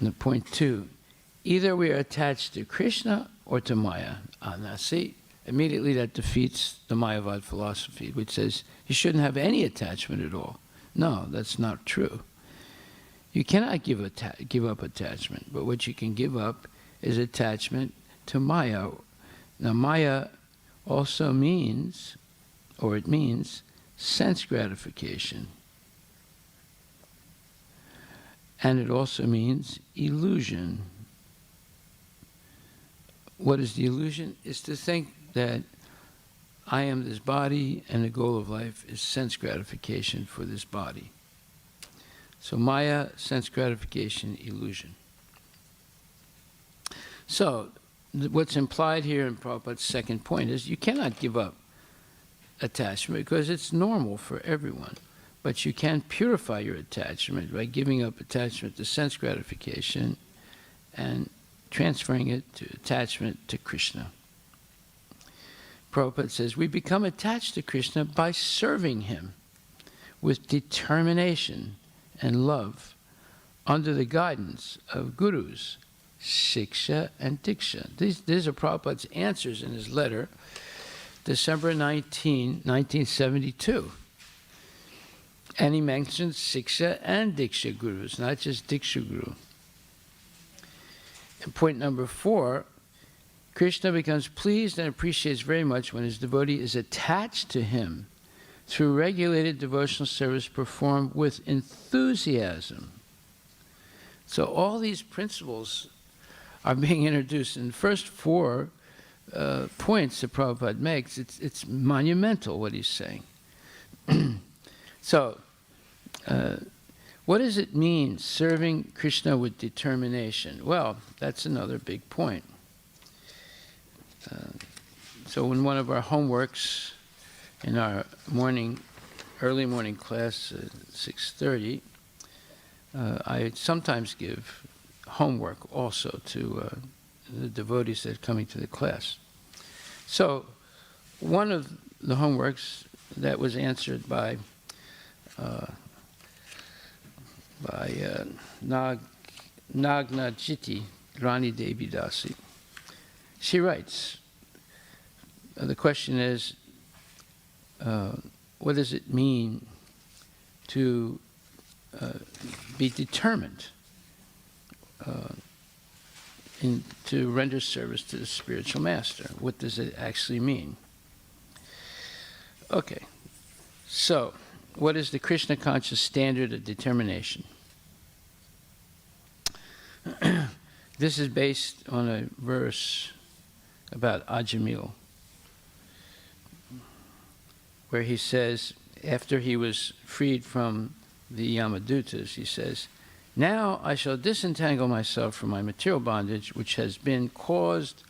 And point 2, either we are attached to Krishna or to Maya. Now see, immediately that defeats the Mayavad philosophy, which says you shouldn't have any attachment at all. No, that's not true. You cannot give up attachment, but what you can give up is attachment to Maya. Now Maya also means, or it means, sense gratification. And it also means illusion. What is the illusion? It's to think that I am this body and the goal of life is sense gratification for this body. So Maya, sense gratification, illusion. So what's implied here in Prabhupada's second point is you cannot give up attachment because it's normal for everyone. But you can purify your attachment by giving up attachment to sense gratification and transferring it to attachment to Krishna. Prabhupada says, we become attached to Krishna by serving him with determination and love under the guidance of gurus, Siksha and Diksha. These are Prabhupada's answers in his letter, December 19, 1972. And he mentions Siksha and Diksha gurus, not just Diksha guru. And point number 4, Krishna becomes pleased and appreciates very much when his devotee is attached to him through regulated devotional service performed with enthusiasm. So all these principles are being introduced in the first 4 points that Prabhupada makes. It's monumental what he's saying. So, what does it mean, serving Krishna with determination? Well, that's another big point. So in one of our homeworks in our early morning class at 6:30, I sometimes give homework also to the devotees that are coming to the class. So one of the homeworks that was answered by Nagnajiti Rani Devi Dasi. She writes, the question is, what does it mean to be determined to render service to the spiritual master? What does it actually mean? Okay, so what is the Krishna conscious standard of determination? This is based on a verse about Ajamil, where he says, after he was freed from the Yamadutas, he says, now I shall disentangle myself from my material bondage, which has been caused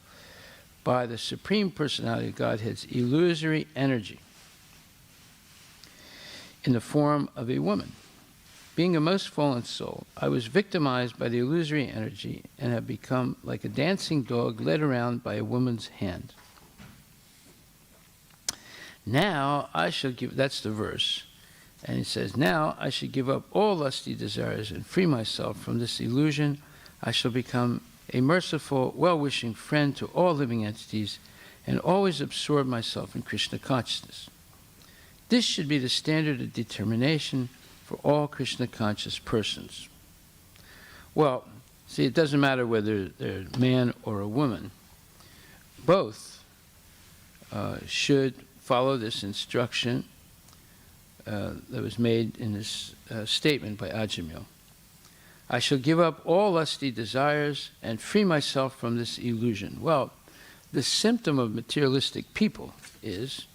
by the Supreme Personality of Godhead's illusory energy in the form of a woman. Being a most fallen soul, I was victimized by the illusory energy and have become like a dancing dog led around by a woman's hand. Now I shall give, that's the verse, and it says, now I should give up all lusty desires and free myself from this illusion. I shall become a merciful, well-wishing friend to all living entities and always absorb myself in Krishna consciousness. This should be the standard of determination for all Krishna conscious persons. Well, see, it doesn't matter whether they're a man or a woman. Both should follow this instruction that was made in this statement by Ajamil. I shall give up all lusty desires and free myself from this illusion. Well, the symptom of materialistic people is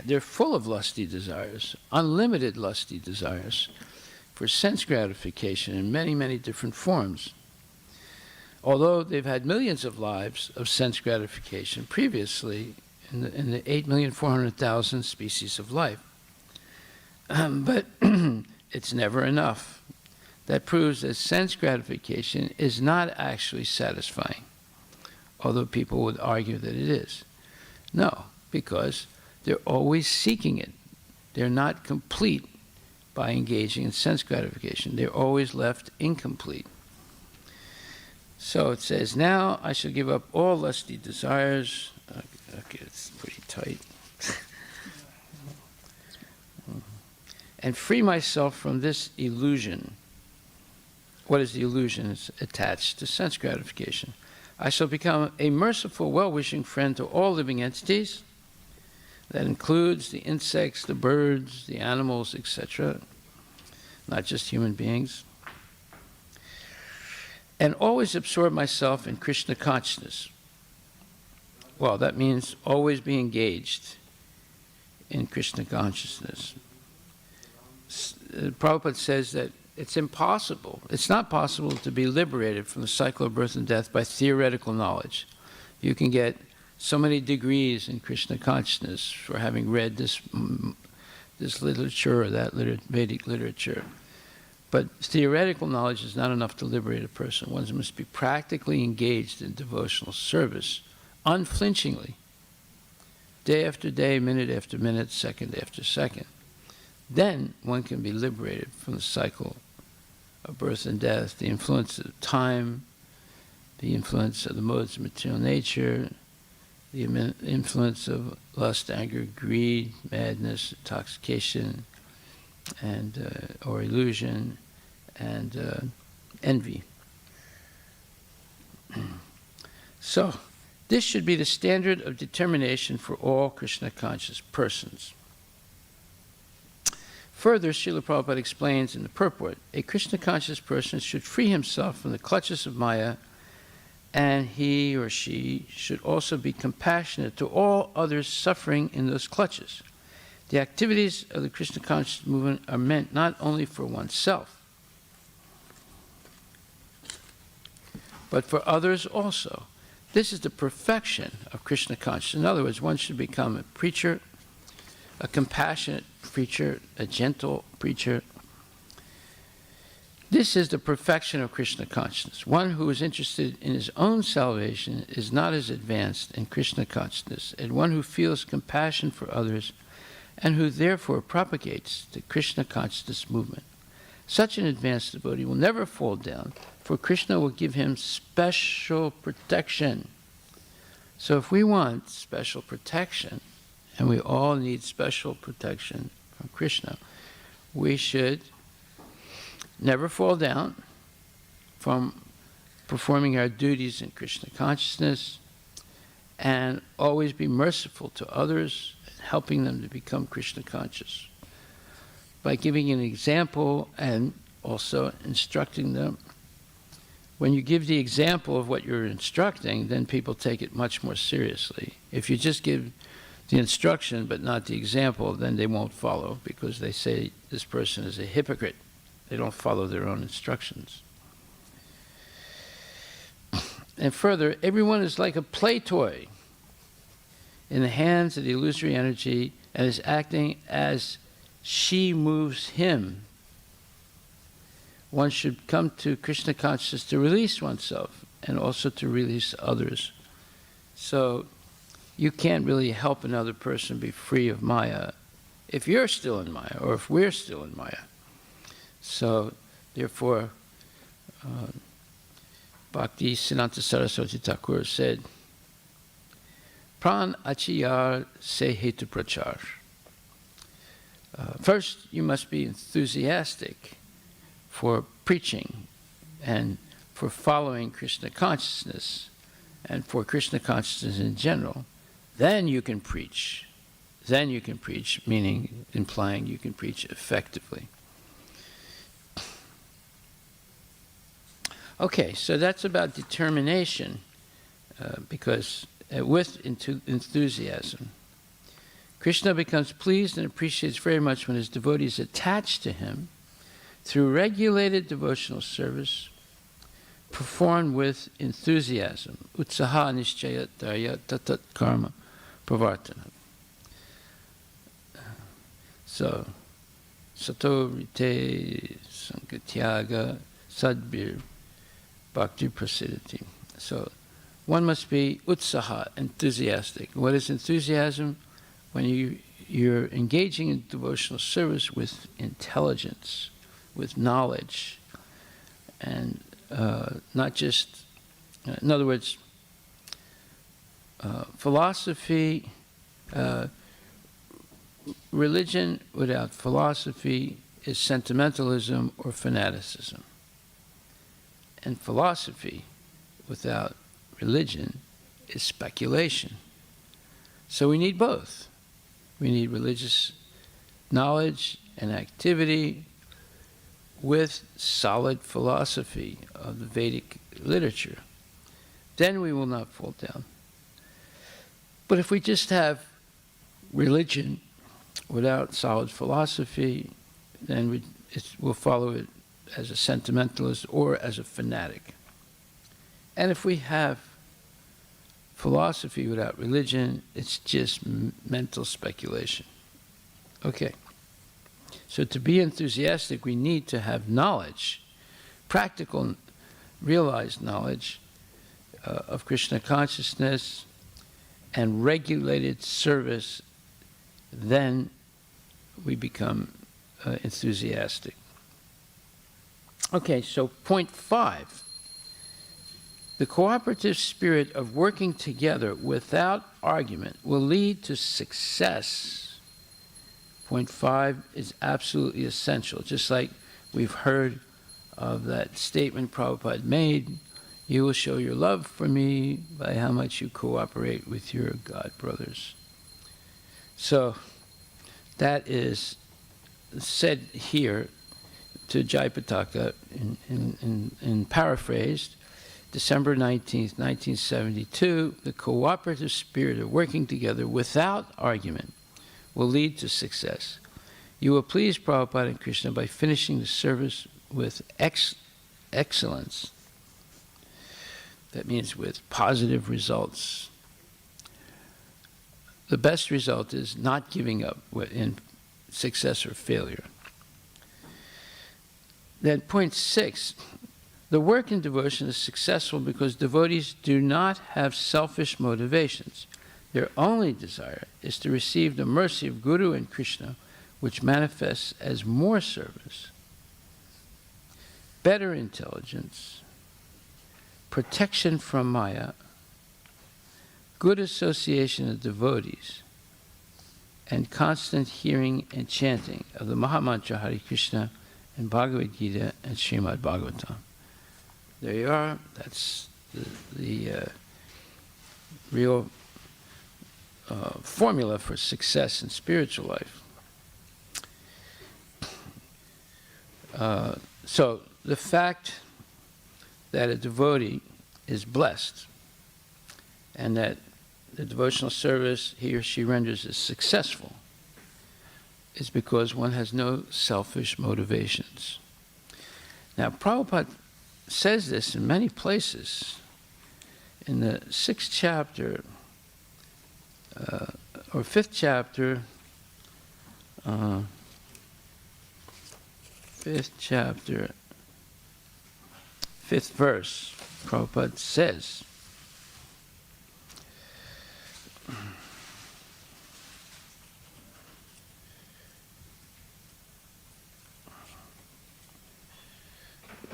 they're full of lusty desires, unlimited lusty desires for sense gratification in many, many different forms. Although they've had millions of lives of sense gratification previously in the 8,400,000 species of life. But it's never enough. That proves that sense gratification is not actually satisfying, although people would argue that it is. No, because they're always seeking it. They're not complete by engaging in sense gratification. They're always left incomplete. So it says, now I shall give up all lusty desires. Okay, it's pretty tight. And free myself from this illusion. What is the illusion? It's attached to sense gratification. I shall become a merciful, well-wishing friend to all living entities. That includes the insects, the birds, the animals, etc., not just human beings. And always absorb myself in Krishna consciousness. Well, that means always be engaged in Krishna consciousness. Prabhupada says that it's impossible, it's not possible to be liberated from the cycle of birth and death by theoretical knowledge. You can get so many degrees in Krishna consciousness for having read this literature or that Vedic literature. But theoretical knowledge is not enough to liberate a person. One must be practically engaged in devotional service, unflinchingly, day after day, minute after minute, second after second. Then one can be liberated from the cycle of birth and death, the influence of time, the influence of the modes of material nature, the influence of lust, anger, greed, madness, intoxication, and or illusion, and envy. So, this should be the standard of determination for all Krishna-conscious persons. Further, Srila Prabhupada explains in the purport, a Krishna-conscious person should free himself from the clutches of Maya, and he or she should also be compassionate to all others suffering in those clutches. The activities of the Krishna conscious movement are meant not only for oneself, but for others also. This is the perfection of Krishna consciousness. In other words, one should become a preacher, a compassionate preacher, a gentle preacher. This is the perfection of Krishna consciousness. One who is interested in his own salvation is not as advanced in Krishna consciousness, and one who feels compassion for others and who therefore propagates the Krishna consciousness movement. Such an advanced devotee will never fall down, for Krishna will give him special protection. So if we want special protection, and we all need special protection from Krishna, we should never fall down from performing our duties in Krishna consciousness, and always be merciful to others, helping them to become Krishna conscious by giving an example and also instructing them. When you give the example of what you're instructing, then people take it much more seriously. If you just give the instruction but not the example, then they won't follow, because they say this person is a hypocrite. They don't follow their own instructions. And further, everyone is like a play toy in the hands of the illusory energy and is acting as she moves him. One should come to Krishna consciousness to release oneself and also to release others. So you can't really help another person be free of Maya if you're still in Maya, or if we're still in Maya. So therefore, Bhakti Siddhanta Saraswati Thakur said, Pran achiyar se hetu prachar. First, you must be enthusiastic for preaching and for following Krishna consciousness and for Krishna consciousness in general. Then you can preach. Then you can preach, meaning, implying you can preach effectively. Okay, so that's about determination, because with enthusiasm, Krishna becomes pleased and appreciates very much when his devotees attach to him through regulated devotional service performed with enthusiasm. Utsaha nishchaya dharya tatat karma pravartana. So, sato rite sangatyaga sadbir bhakti prasidati. So, one must be utsaha, enthusiastic. What is enthusiasm? When you're engaging in devotional service with intelligence, with knowledge, and not just In other words, philosophy, religion without philosophy is sentimentalism or fanaticism. And philosophy without religion is speculation. So we need both. We need religious knowledge and activity with solid philosophy of the Vedic literature. Then we will not fall down. But if we just have religion without solid philosophy, then we'll follow it as a sentimentalist or as a fanatic. And if we have philosophy without religion, it's just mental speculation. Okay. So to be enthusiastic, we need to have knowledge, practical, realized knowledge of Krishna consciousness and regulated service. Then we become enthusiastic. Okay, so point 5. The cooperative spirit of working together without argument will lead to success. Point 5 is absolutely essential. Just like we've heard of that statement Prabhupada made, you will show your love for me by how much you cooperate with your God brothers. So that is said here to Jayapataka in paraphrased, December 19th, 1972, the cooperative spirit of working together without argument will lead to success. You will please Prabhupada and Krishna by finishing the service with excellence. That means with positive results. The best result is not giving up in success or failure. Then point 6, the work in devotion is successful because devotees do not have selfish motivations. Their only desire is to receive the mercy of Guru and Krishna, which manifests as more service, better intelligence, protection from Maya, good association of devotees, and constant hearing and chanting of the Mahamantra Hare Krishna and Bhagavad Gita and Srimad Bhagavatam. There you are. That's the real formula for success in spiritual life. So the fact that a devotee is blessed and that the devotional service he or she renders is successful is because one has no selfish motivations. Now, Prabhupada says this in many places. In the 6th chapter, or 5th chapter, 5th chapter, 5th verse, Prabhupada says,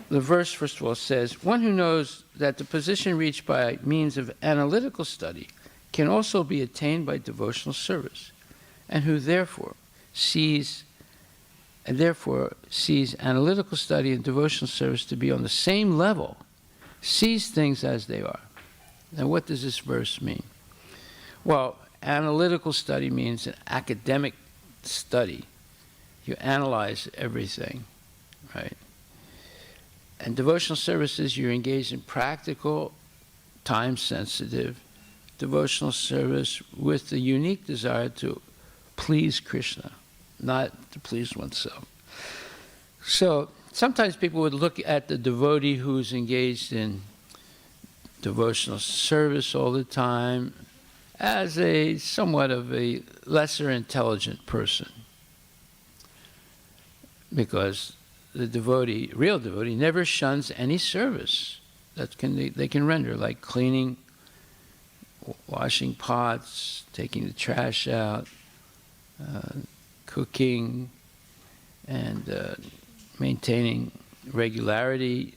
the verse, first of all, says, one who knows that the position reached by means of analytical study can also be attained by devotional service, and who therefore sees analytical study and devotional service to be on the same level, sees things as they are. Now, what does this verse mean? Well, analytical study means an academic study. You analyze everything, right? And devotional services, you're engaged in practical, time-sensitive devotional service with the unique desire to please Krishna, not to please oneself. So sometimes people would look at the devotee who's engaged in devotional service all the time as a somewhat of a lesser intelligent person, because the devotee, real devotee, never shuns any service that they can render, like cleaning, washing pots, taking the trash out, cooking, and maintaining regularity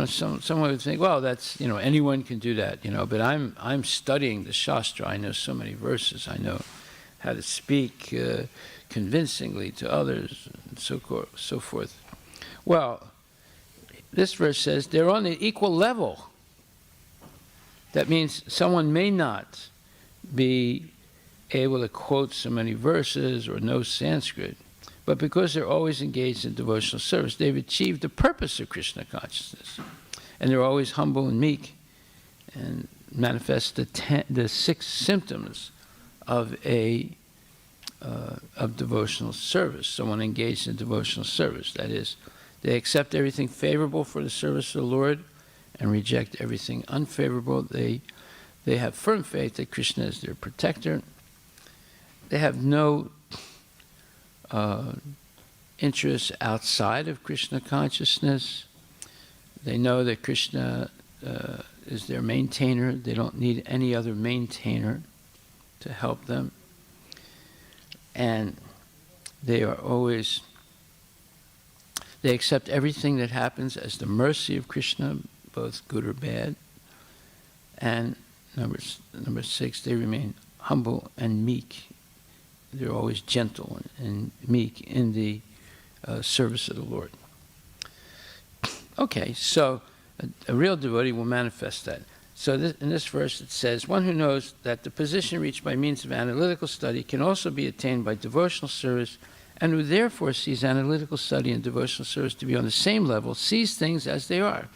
someone would think, well, that's, anyone can do that, but I'm studying the Shastra. I know so many verses. I know how to speak convincingly to others, and so forth. Well, this verse says they're on an equal level. That means someone may not be able to quote so many verses or know Sanskrit, but because they're always engaged in devotional service, they've achieved the purpose of Krishna consciousness. And they're always humble and meek and manifest the 6 symptoms of of devotional service, someone engaged in devotional service. That is, they accept everything favorable for the service of the Lord and reject everything unfavorable. They have firm faith that Krishna is their protector. They have no interests outside of Krishna consciousness. They know that Krishna is their maintainer. They don't need any other maintainer to help them. And they accept everything that happens as the mercy of Krishna, both good or bad. And number 6, they remain humble and meek. They're always gentle and meek in the service of the Lord. Okay, so a real devotee will manifest that. So in this verse it says, one who knows that the position reached by means of analytical study can also be attained by devotional service, and who therefore sees analytical study and devotional service to be on the same level, sees things as they are.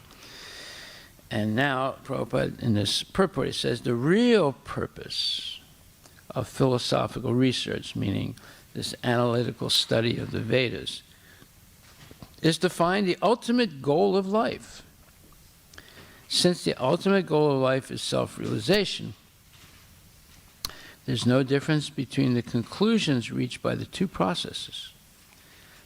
And now, Prabhupada, in this purport, it says the real purpose of philosophical research, meaning this analytical study of the Vedas, is to find the ultimate goal of life. Since the ultimate goal of life is self-realization, there's no difference between the conclusions reached by the 2 processes.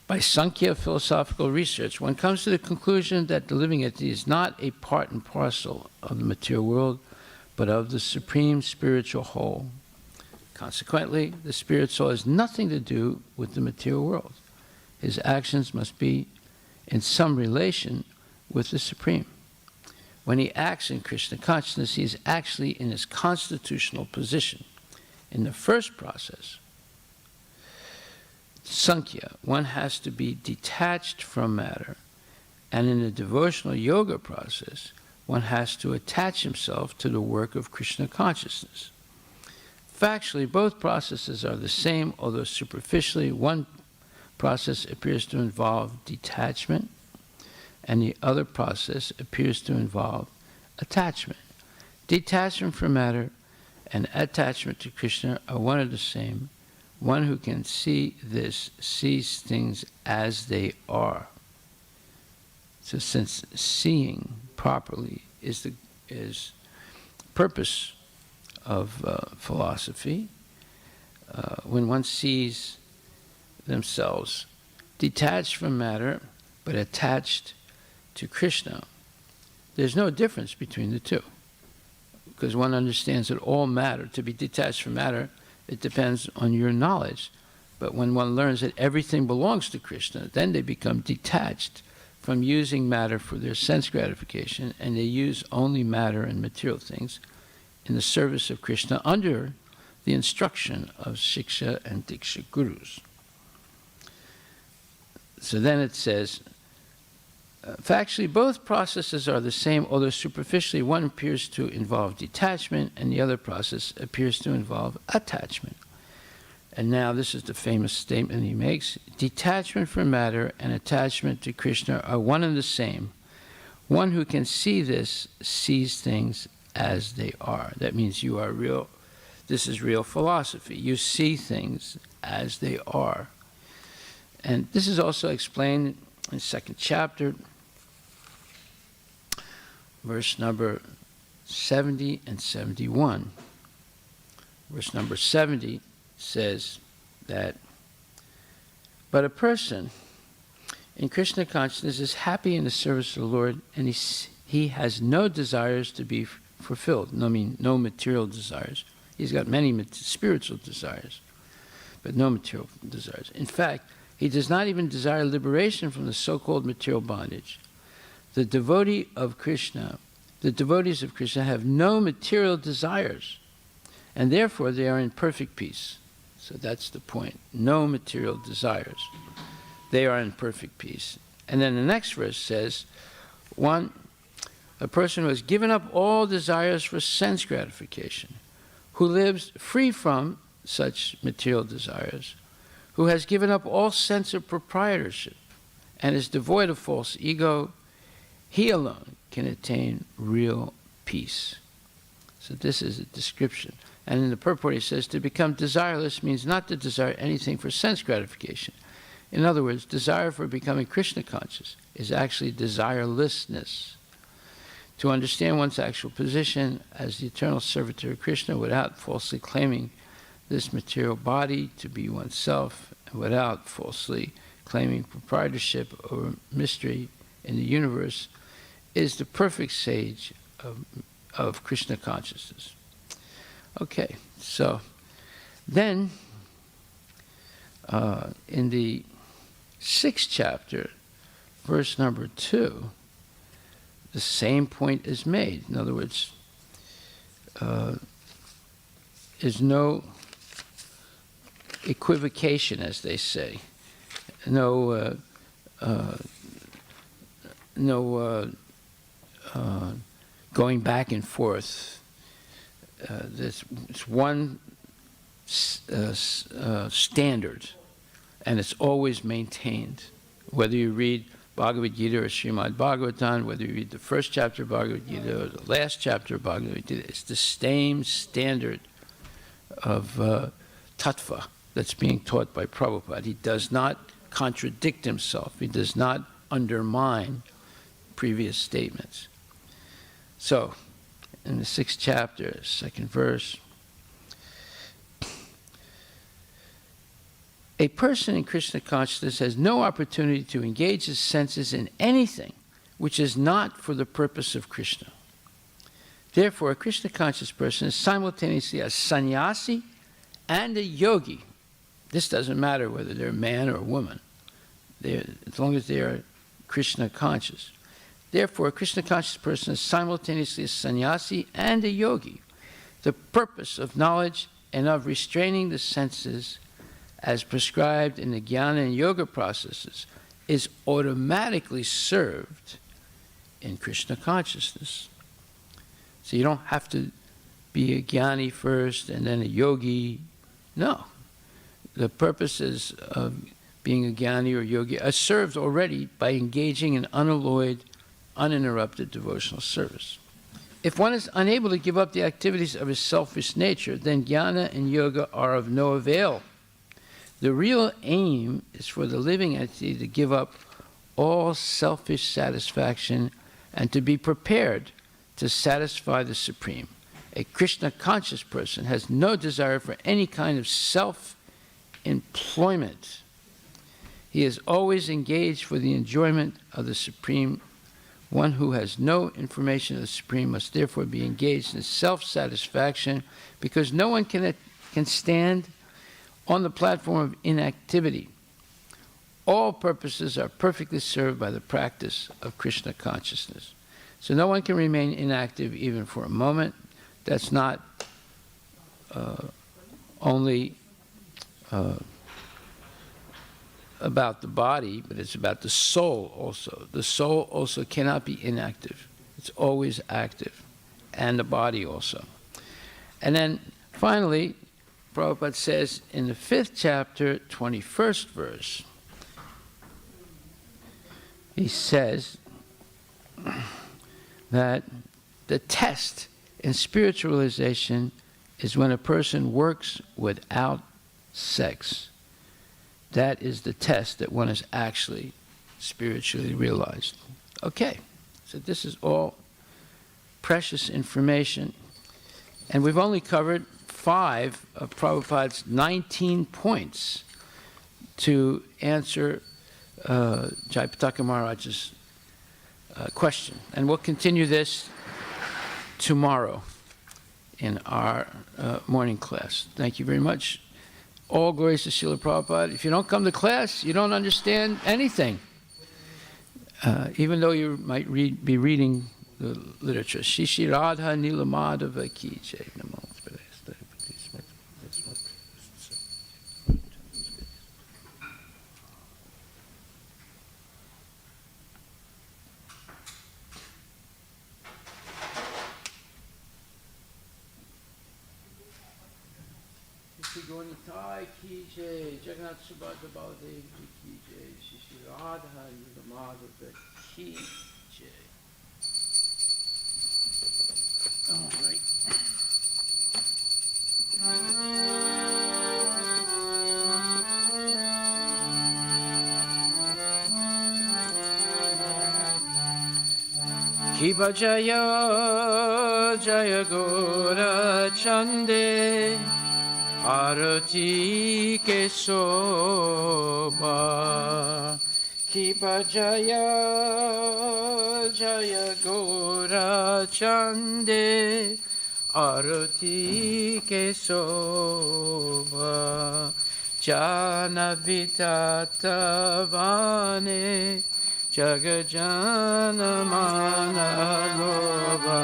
By Sankhya philosophical research, one comes to the conclusion that the living entity is not a part and parcel of the material world, but of the supreme spiritual whole. Consequently, the spirit soul has nothing to do with the material world. His actions must be in some relation with the Supreme. When he acts in Krishna consciousness, he is actually in his constitutional position. In the first process, Sankhya, one has to be detached from matter, and in the devotional yoga process, one has to attach himself to the work of Krishna consciousness. Factually, both processes are the same, although superficially one process appears to involve detachment, and the other process appears to involve attachment. Detachment from matter and attachment to Krishna are one and the same. One who can see this sees things as they are. So since seeing properly is the purpose of philosophy, when one sees themselves detached from matter but attached to Krishna, there's no difference between the 2, because one understands that all matter, to be detached from matter, it depends on your knowledge. But when one learns that everything belongs to Krishna, then they become detached from using matter for their sense gratification, and they use only matter and material things in the service of Krishna under the instruction of Shiksha and Diksha gurus. So then it says, factually, both processes are the same, although superficially one appears to involve detachment and the other process appears to involve attachment. And now this is the famous statement he makes: detachment from matter and attachment to Krishna are one and the same. One who can see this sees things as they are. That means you are real. This is real philosophy. You see things as they are. And this is also explained in the 2nd chapter, verse number 70 and 71. Verse number 70 says that, but a person in Krishna consciousness is happy in the service of the Lord, and he has no desires to be fulfilled. No material desires. He's got many spiritual desires, but no material desires. In fact, he does not even desire liberation from the so-called material bondage. the devotees of Krishna have no material desires, and therefore they are in perfect peace. So that's the point. No material desires. They are in perfect peace. And then the next verse says, a person who has given up all desires for sense gratification, who lives free from such material desires, who has given up all sense of proprietorship, and is devoid of false ego, he alone can attain real peace. So this is a description. And in the purport he says, to become desireless means not to desire anything for sense gratification. In other words, desire for becoming Krishna conscious is actually desirelessness. To understand one's actual position as the eternal servitor of Krishna without falsely claiming this material body to be oneself, and without falsely claiming proprietorship over mystery in the universe, is the perfect stage of Krishna consciousness. Okay, so then in the 6th chapter, verse number 2, the same point is made. In other words, there's no equivocation, as they say, no going back and forth. It's one standard, and it's always maintained. Whether you read Bhagavad Gita or Srimad Bhagavatam, whether you read the first chapter of Bhagavad Gita or the last chapter of Bhagavad Gita, it's the same standard of tattva that's being taught by Prabhupada. He does not contradict himself. He does not undermine previous statements. So, in the 6th chapter, 2nd verse, a person in Krishna consciousness has no opportunity to engage his senses in anything which is not for the purpose of Krishna. Therefore, a Krishna conscious person is simultaneously a sannyasi and a yogi. This doesn't matter whether they're a man or a woman, as long as they are Krishna conscious. Therefore, a Krishna conscious person is simultaneously a sannyasi and a yogi. The purpose of knowledge and of restraining the senses as prescribed in the jnana and yoga processes is automatically served in Krishna consciousness. So you don't have to be a jnani first and then a yogi. No. The purposes of being a jnani or yogi are served already by engaging in unalloyed, uninterrupted devotional service. If one is unable to give up the activities of his selfish nature, then jnana and yoga are of no avail. The real aim is for the living entity to give up all selfish satisfaction and to be prepared to satisfy the Supreme. A Krishna conscious person has no desire for any kind of self-employment. He is always engaged for the enjoyment of the Supreme. One who has no information of the Supreme must therefore be engaged in self-satisfaction, because no one can stand on the platform of inactivity. All purposes are perfectly served by the practice of Krishna consciousness. So no one can remain inactive even for a moment. That's not only about the body, but it's about the soul also. The soul also cannot be inactive. It's always active, and the body also. And then finally, Prabhupada says in the 5th chapter, 21st verse, he says that the test in spiritualization is when a person works without sex. That is the test that one is actually spiritually realized. Okay, so this is all precious information. And we've only covered 5 of Prabhupada's 19 points to answer Jayapataka Maharaj's question. And we'll continue this tomorrow in our morning class. Thank you very much. All glories to Srila Prabhupada. If you don't come to class, you don't understand anything. even though you might be reading the literature. Shishi Radha Nilamadava Ki Jai Namo. Gonitai Ki Jai, Jagannath Subhadra Baladev Ki Jai, Shishi Radha Nilamadava Ki Jai. All right. Kiba Jaya Jaya Gora Chande Arati ke soba Kiba Jaya Jaya Gora Chande Arati ke soba Jana Vitata Vane Jagajana Mana Loba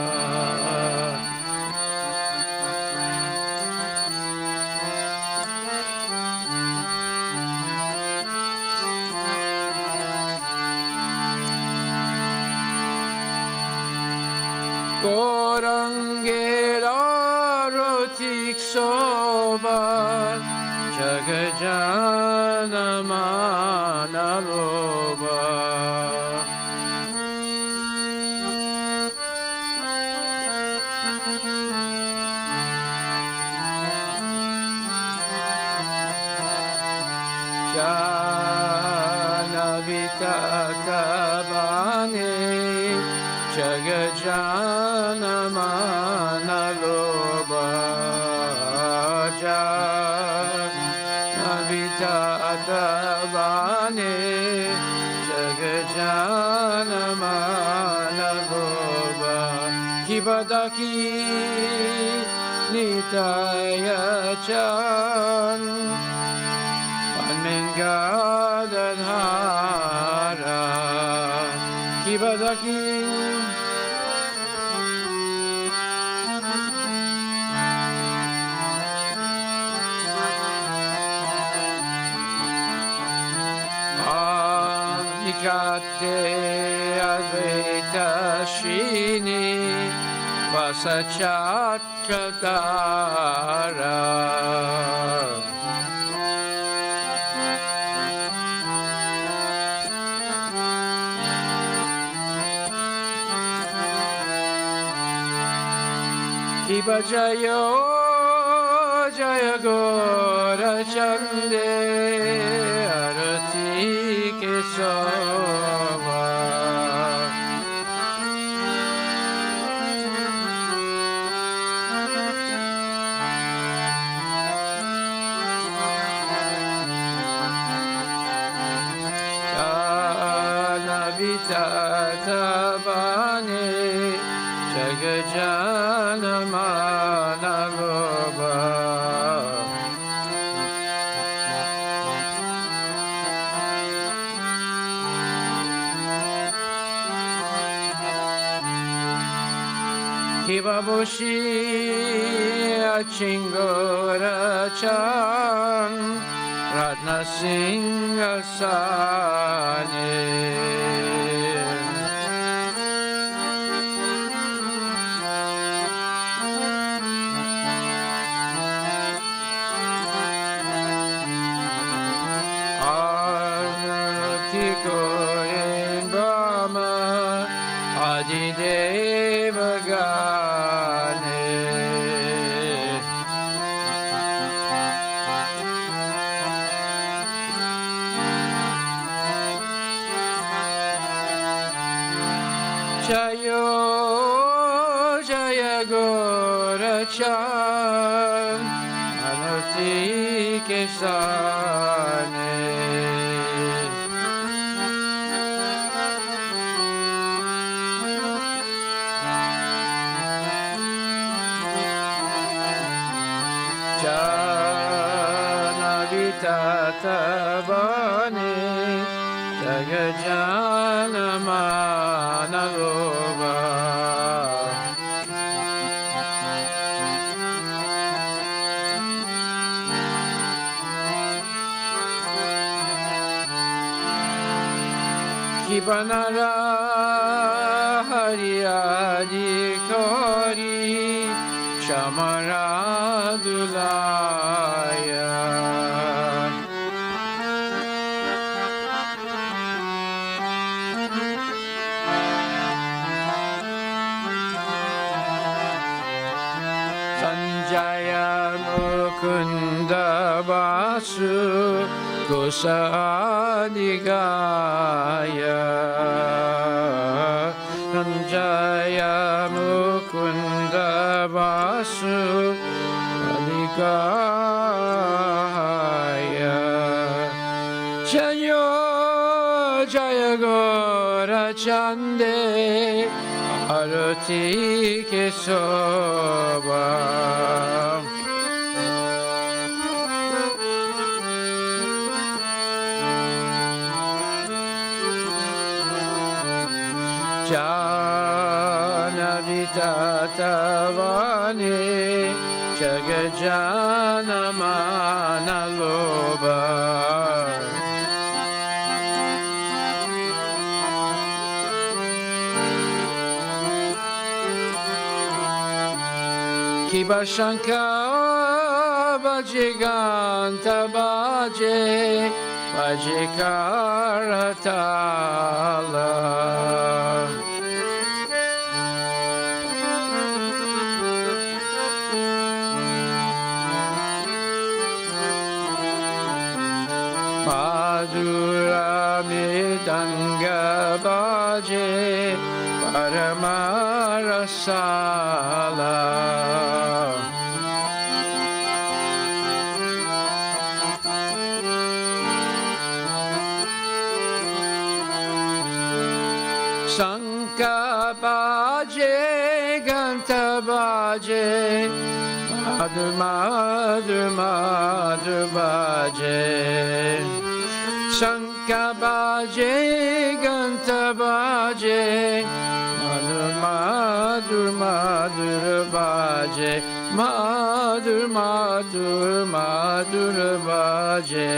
Gorangera rotik soba Jagajana manaloba Jana vitata bane Jagajana manaloba Jana vitata bane Jagajana manaloba Kibadaki nitaya chan Mangadadhara Kibadaki Nikate Advaita Shini Vasachatradara Kiba Jayo Jaya Gora Chande Arati Kesava Jana Vitata Bane Jagajana Manaloba Kibabushi Achingora Chan Ratna Singha Sane Koren Brahma Adi Deva Gane Jayo Jaya Gora Chan Anati Kesane Jana Vitata Bane Jagajana mana loba. Kibanara hari adhikari Shamara Dulaya. Sanjaya Mukunda Vasu Kusadigaya. Sanjaya Mukunda Vasu Adigaya. Jayo Jaya Gora Chande Arati Kesoba. Jana Vitatavane Jagajana Manaloba. Kibashanka Bajiganta Baje Bajikaratala. Madhura Midanga Baje Paramarasala. Sanka Baje Ganta Baje Madhur Madhur Madhur Baje. Sanka Baje Ganta Baje Madhur Madhur Madhur Baje. Madhur Madhur Madhur Baje.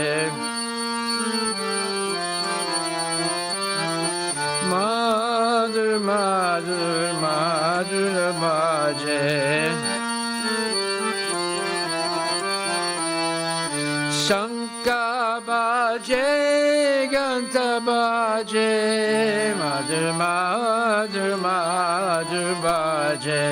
Madhur Madhur Madhur Baje. Sanka Baje Ganta Baje Madhur Madhur Madhur Baje.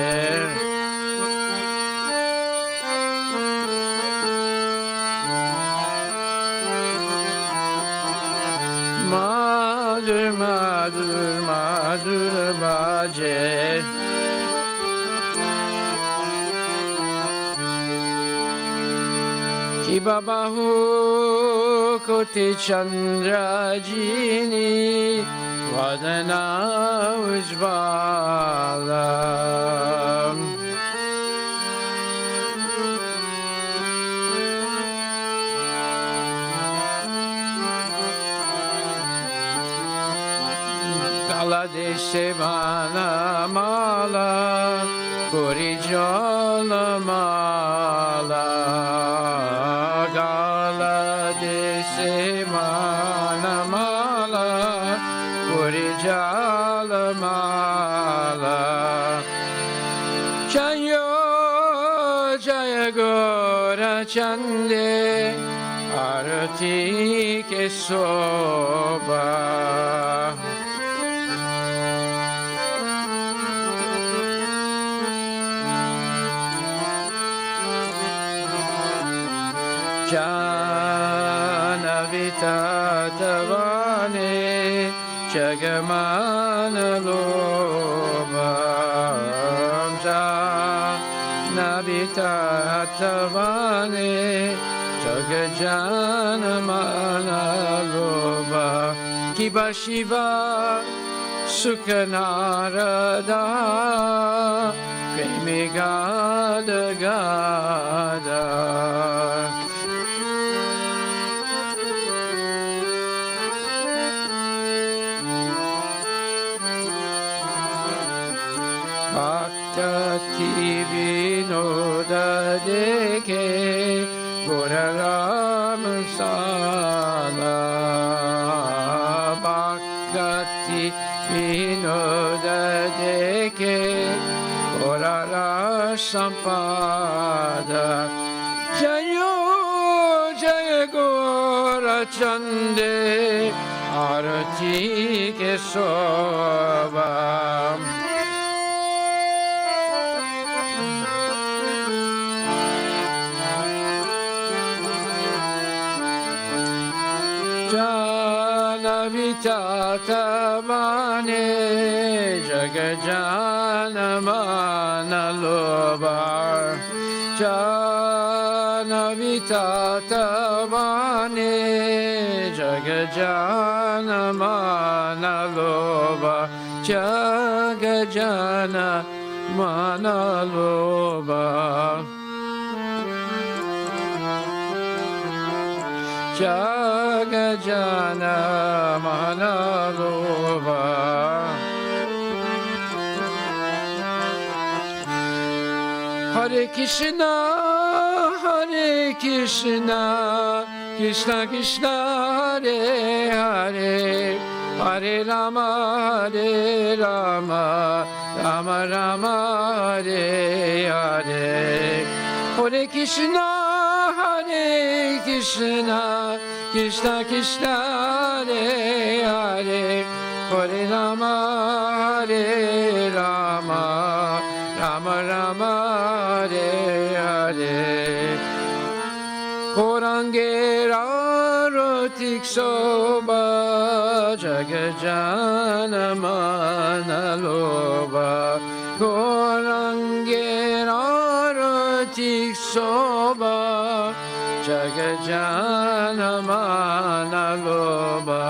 Madhur Madhur Madhur Baje. Kibabahu Koti Chandra Jini Vadana Ujvala. Gala Deshe Mana Mala Kori Jala Mala. Gala Deshe Mana Mala Kori Jala Mala. Jayo Jaya Gora Chande Arati Kesoba. Jana Vitatavane Jagamana Loba. Jana Vitatavane Jagajana Mana Loba. Kiba Shiva Sukhanarada Premi Gada Gada. vinoda deke Gora Ram Sala Bhakti vinoda deke Gora Sampada Jayo Jaya Gora Chande Arati ke soba Jana Vitata Mane Jagajana Mana Lobar Jana Vitata Mane Jagajana Mana Loba Jagajana Mana Loba Jagajana Manaloba Hare Krishna Hare Krishna Krishna Krishna Hare Hare Hare Rama Hare Rama Rama Rama Hare Hare Hare Krishna Hare Krishna, Krishna Krishna Hare Hare, Hare Rama Hare Rama, Rama Rama Hare Hare. Korange Rarotik Soba, Jagajana Manaloba, Korange Rarotik Soba, Jagajana Manaloba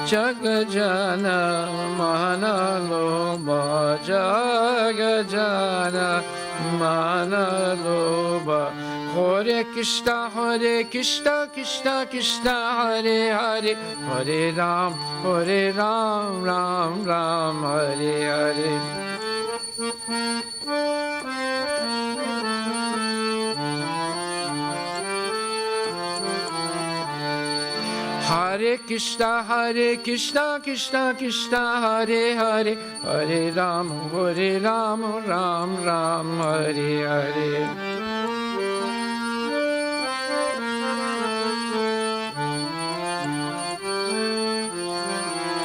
Jagajana Manaloba Jagajana Manaloba Hare Krishna Hare Krishna Krishna Krishna Hare Hare Hare Ram Ram Ram Hare Hare Hare Krishna Krishna Krishna Hare Hare Hare Ram Ram Ram Hare Hare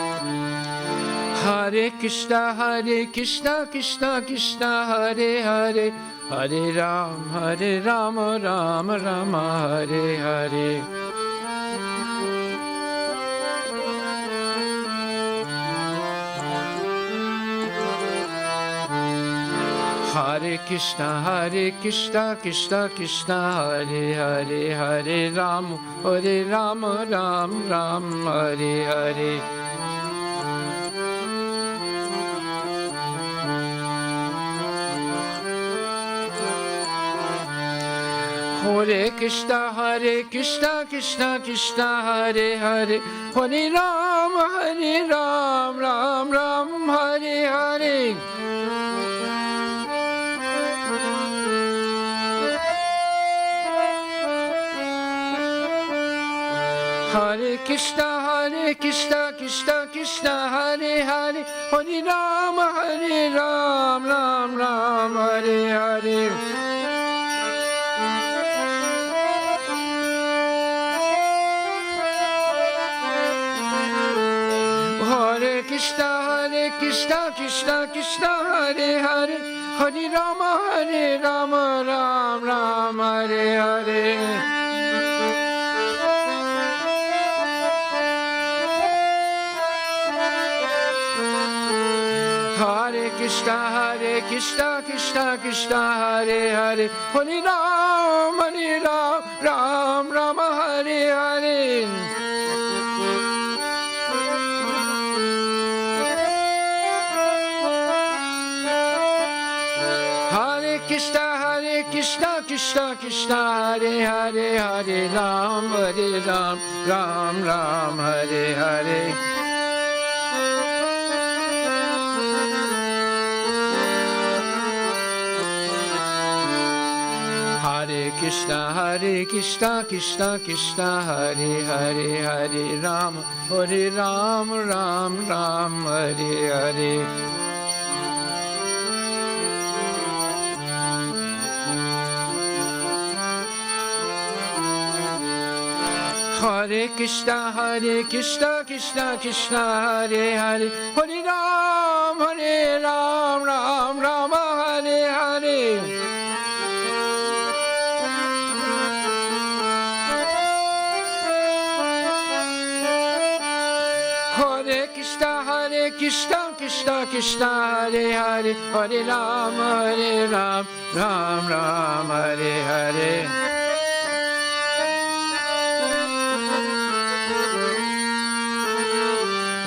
Hare Krishna Krishna Krishna Hare Hare Hare Ram Ram Ram Hare Hare Hare Krishna Krishna Krishna Hare Hare Hare Ram Ram Ram Hare Hare Hare Krishna Krishna Krishna Hare Hare Hare Ram Ram Ram Hare Hare Hare Krishna Krishna Hare Hare Hare Ram Ram Hare Hare Hare Krishna Krishna Hare Hare Hare Ram Ram Hare Hare Hare Krishna Hare Hare Hare Ram Hare Hare Hare Krishna Hare Hare Hare Ram Ram Hare Hare Hare Krishna, Krishna Krishna, Hare Hare, Hare Rama, Hare Rama, Ram Ram, Hare Hare. Hare Krishna, Krishna Krishna, Hare Hare, Hare Ram, Ram Ram, Hare Hare. Hare Krishna, Krishna Krishna, Hare Hare, Hare Ram, Ram Ram, Hare Hare.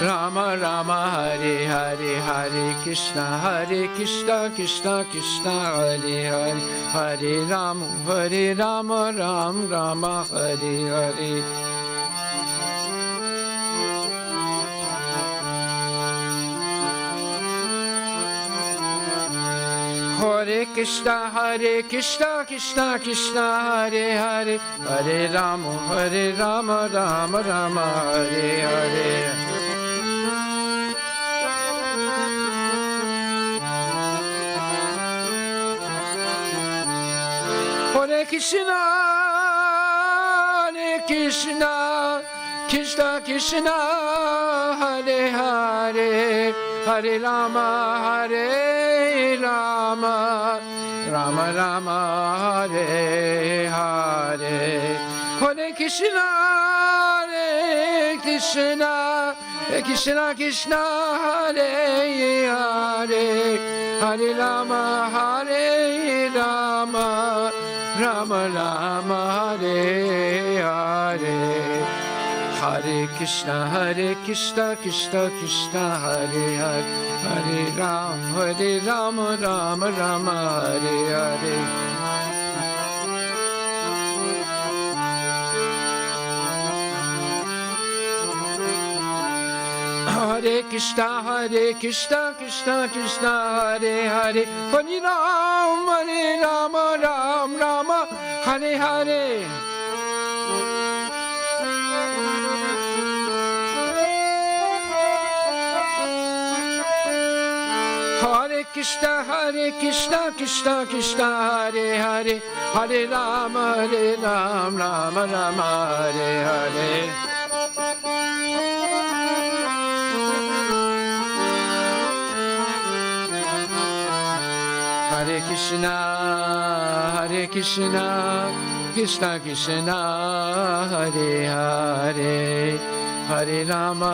Rama Rama, Hare Hare, Hare Krishna, Krishna Krishna, Hare Hare, Hare Rama, Ram Rama, Hare Hare. Hare Krishna, Krishna Krishna, Hare Hare, Hare Rama, Rama, Hare Hare. Hare Krishna, Krishna Krishna, Hare Hare, Hare Rama, Rama, Hare Hare. Hare Krishna, Krishna Krishna, Hare Hare, Hare Rama, Rama, Hare Hare. Hare Krishna, Krishna Krishna, Hare Hare, Hare Rama, Rama, Hare Hare. Hare Krishna, Krishna Krishna, Hare Hare, Hare Rama, Rama, Hare Hare. Hare Krishna, Krishna, Hare Hare, Hare Rama, Rama, Hare Hare. Hare Krishna, Krishna Krishna, Hare Hare, Hare Rama,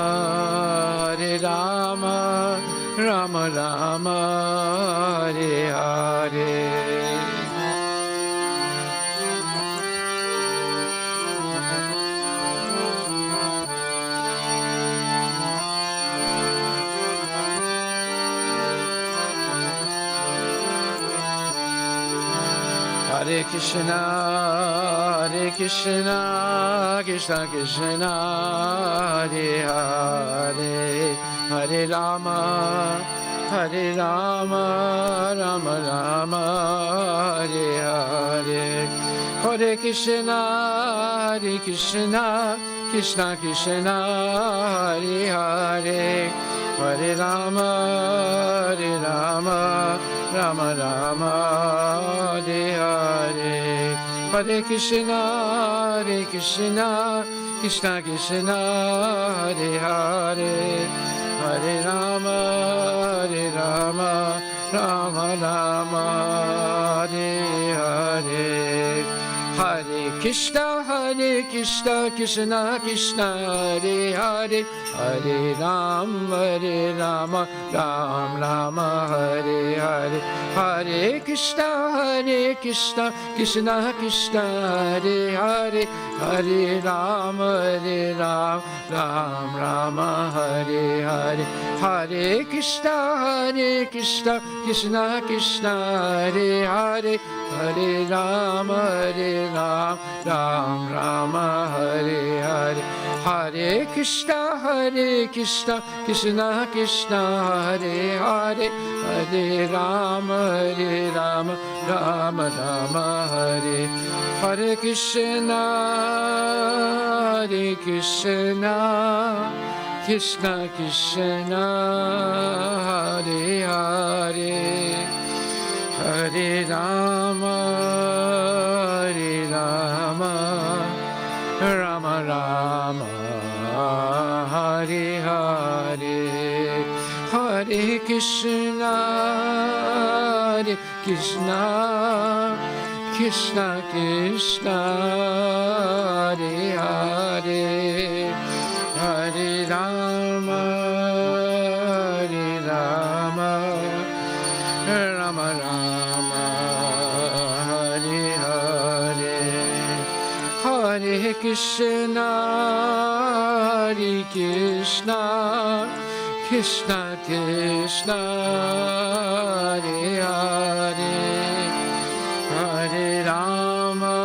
Rama, Hare Hare. Hare Krishna, Krishna Krishna, Hare Hare, Hare Rama, Rama, Hare Hare. Hare Krishna, Krishna Krishna, Hare Hare, Hare Rama, Rama, Hare Hare. Hare Krishna, Krishna Krishna, Hare Hare, Hare Rama, Rama, Hare Hare. Hare Krishna, Krishna Krishna, Hare Hare, Hare Rama, Rama, Hare Hare. Hare Krishna, Krishna Krishna, Hare Hare, Hare Rama, Rama, Hare Hare. Hare Krishna, Krishna Krishna, Hare Hare, Hare Rama, Ram, Ram Rama, Hare Hare, Hare Krishna, Krishna Krishna, Hare Hare, Hare Rama, Rama Rama, Hare Hare Krishna, Krishna Krishna, Hare Hare, Hare Rama, Rama Rama, Hare Hare, Hare Krishna, Krishna Krishna, Hare Hare, Hare Rama, Rama Rama, Hare Hare, Hare Krishna, Krishna Krishna, Hare Hare, Hare Rama,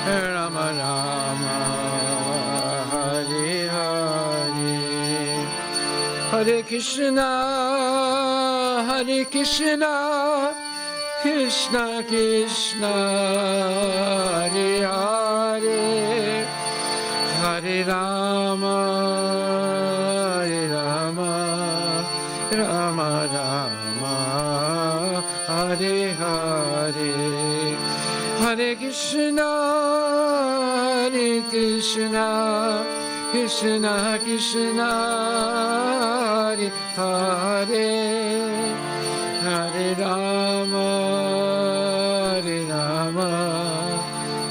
Rama Rama, Hare Hare, Hare Krishna, Krishna Krishna, Hare Hare, Hare Rama, Rama Rama, Hare Hare, Hare Krishna, Krishna Krishna, Hare Hare, Hare Rama,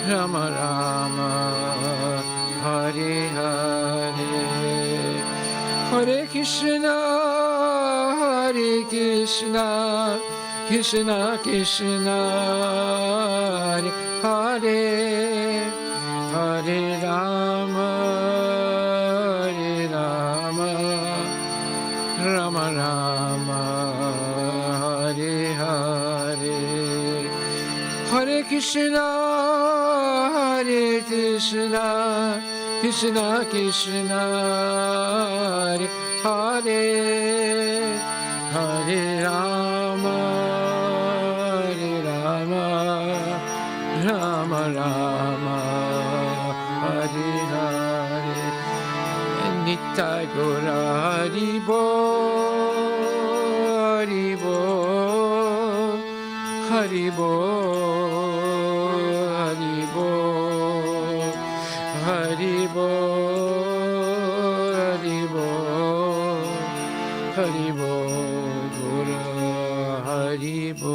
Rama Rama, Hare Hare, Hare Krishna, Krishna Krishna, Hare Hare, Hare Rama, Rama Rama, Hare Hare, Hare Krishna, Krishna Krishna, Hare Hare Rama, Rama Rama, Hare Hare, Nitai Gora Hari Bo, Hari Bo, Hari Bo, Hari Bo, Hari Bo, Hari Bo, Gora Hari Bo.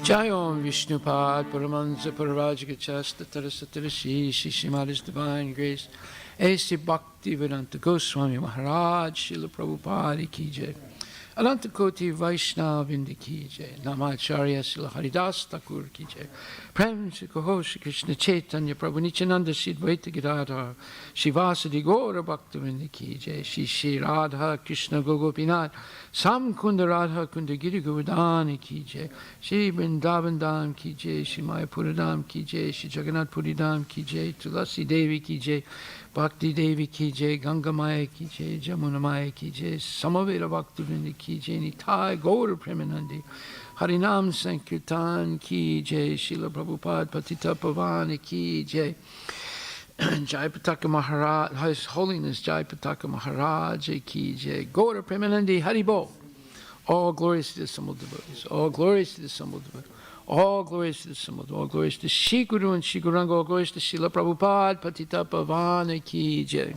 Jai Om Vishnupad Paramansa Parvajagachasta Tarasatarashi Shishimada's Divine Grace A.C. Bhaktivedanta Goswami Maharaj Srila Prabhupada Ki Jai Ananta Koti Vaishnav Indi Ki Jai Namacharya Srila Haridas Thakur Ki Jai Prem Shri Kaho Shri Krishna Chaitanya Prabhu Nityananda Sid Vaita Gadadhar Shivasadi Gaura Bhaktivinoda Ki Jai Shri Shri Radha Krishna Gogopinath Sam Kunda Radha Kunda Giri Govardhani Ki Jai Shri Vrindavan Dham Ki Jai Shri Mayapura Dham Ki Jai Shri Jagannath Puri Dham Ki Jai Tulasi Devi Ki Jai Bhakti Devi Ki Jai Ganga Maya Ki Jai Jamuna Maya Ki Jai Samaveda Bhaktivinoda Ki Jai Nitai Gaura Premanandi Harinam Sankirtan Ki Jai Srila Prabhupada Patita Pavani Ki Jai Jayapataka Maharaj, His Holiness Jayapataka Maharaj Ki Jai Gaura Premanandi Haribo. All glories to the assembled devotees. All glories to the assembled devotees. All glories to the assembled. All glories to Shri Guru and Shri Guranga. All glories to Srila Prabhupada Patita Pavani Ki Jai.